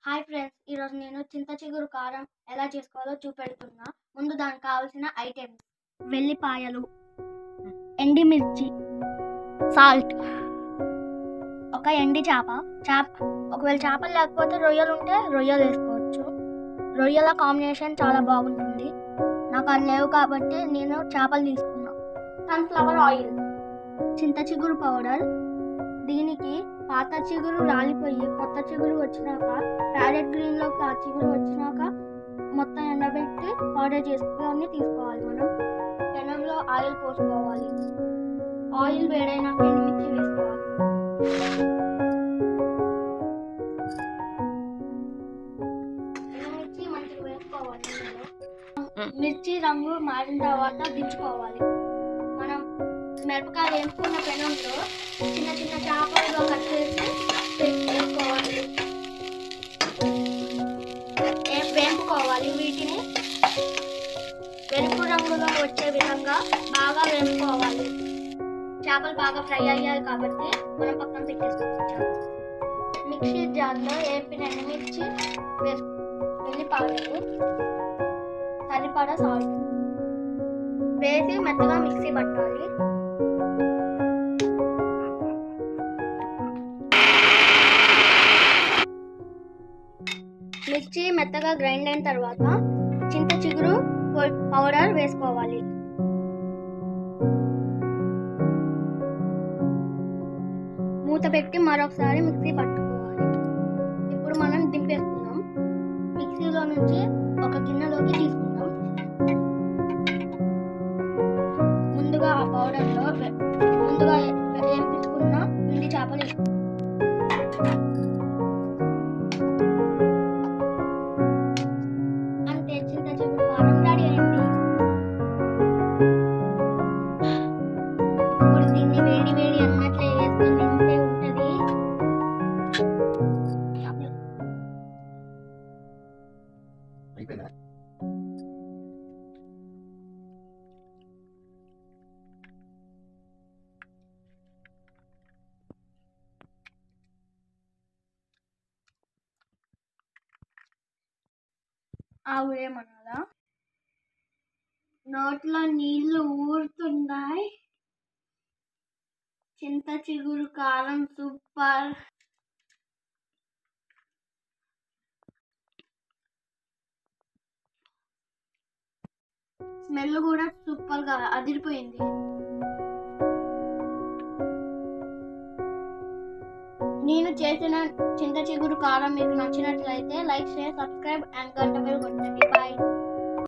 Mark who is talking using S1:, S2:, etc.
S1: Hi friends, ఈరోజు నేను చింత చిగురు కారం ఎలా చేసుకోవాలో చూపెడుతున్నా. ముందు దానికి కావాల్సిన ఐటెమ్స్: వెల్లిపాయలు, ఎండిమిర్చి, సాల్ట్, ఒక ఎండి చేప. ఒకవేళ చేపలు లేకపోతే రొయ్యలు ఉంటే రొయ్యలు వేసుకోవచ్చు. రొయ్యల కాంబినేషన్ చాలా బాగుంటుంది. నాకు అది లేవు కాబట్టి నేను చేపలు తీసుకున్నా. సన్ఫ్లవర్ ఆయిల్, చింత చిగురు పౌడర్. దీనికి పాత చిగురు రాలిపోయి కొత్త చిగురు వచ్చినాక, ప్యారెట్ గ్రీన్లోకి ఆ చిగురు వచ్చినాక మొత్తం ఎండబెట్టి పౌడర్ చేసుకొని తీసుకోవాలి. మనం పెనంలో ఆయిల్ పోసుకోవాలి. ఆయిల్ వేడైనాక ఎండుమిర్చి వేసుకోవాలి. ఎండుమిర్చి మంచిగా వేసుకోవాలి. మిర్చి రంగు మారిన తర్వాత దించుకోవాలి. మనం మిరపకాయలు వేసుకున్న పెనంలో చిన్న చిన్న చేపలుగా కట్ చేసి వేసుకోవాలి. వేపుకోవాలి. వీటిని ఎరుపు రంగులో వచ్చే విధంగా బాగా వేపుకోవాలి. చేపలు బాగా ఫ్రై అయ్యాయి కాబట్టి మనం పక్కన పెట్టేసుకోవచ్చు. మిక్సీ జార్లో వేపిన ఎండుమిర్చి వెల్లిపాయలు, సరిపడా సాల్ట్ వేసి మెత్తగా మిక్సీ పట్టాలి. మిర్చి మెత్తగా గ్రైండ్ అయిన తర్వాత చింత చిగురు పౌడర్ వేసుకోవాలి. మూత పెట్టి మరొకసారి మిక్సీ పట్టుకోవాలి. ఇప్పుడు మనం దింపేసుకుందాం. మిక్సీలో నుంచి ఒక గిన్నెలోకి తీసుకుందాం. ముందుగా ఆ పౌడర్లో ముందుగా వేయించుకున్న పిండి చేపలు వేసుకుందాం. అంతే, చింత చిగురు కారం రెడీ అయింది. ఇప్పుడు దీన్ని వేడి వేడి అన్నట్లే వేసుకొని తింటే ఉంటది. ఆవురేమనాలా, నోట్లో నీళ్లు ఊరుతున్నాయి. చింత చిగురు కారం సూపర్. స్మెల్ కూడా సూపర్ గా అదిరిపోయింది. నేను చేసిన చింత చిగురు కారం మీకు నచ్చినట్లయితే లైక్, షేర్, సబ్స్క్రైబ్ అండ్ గంట బెల్ కొట్టండి.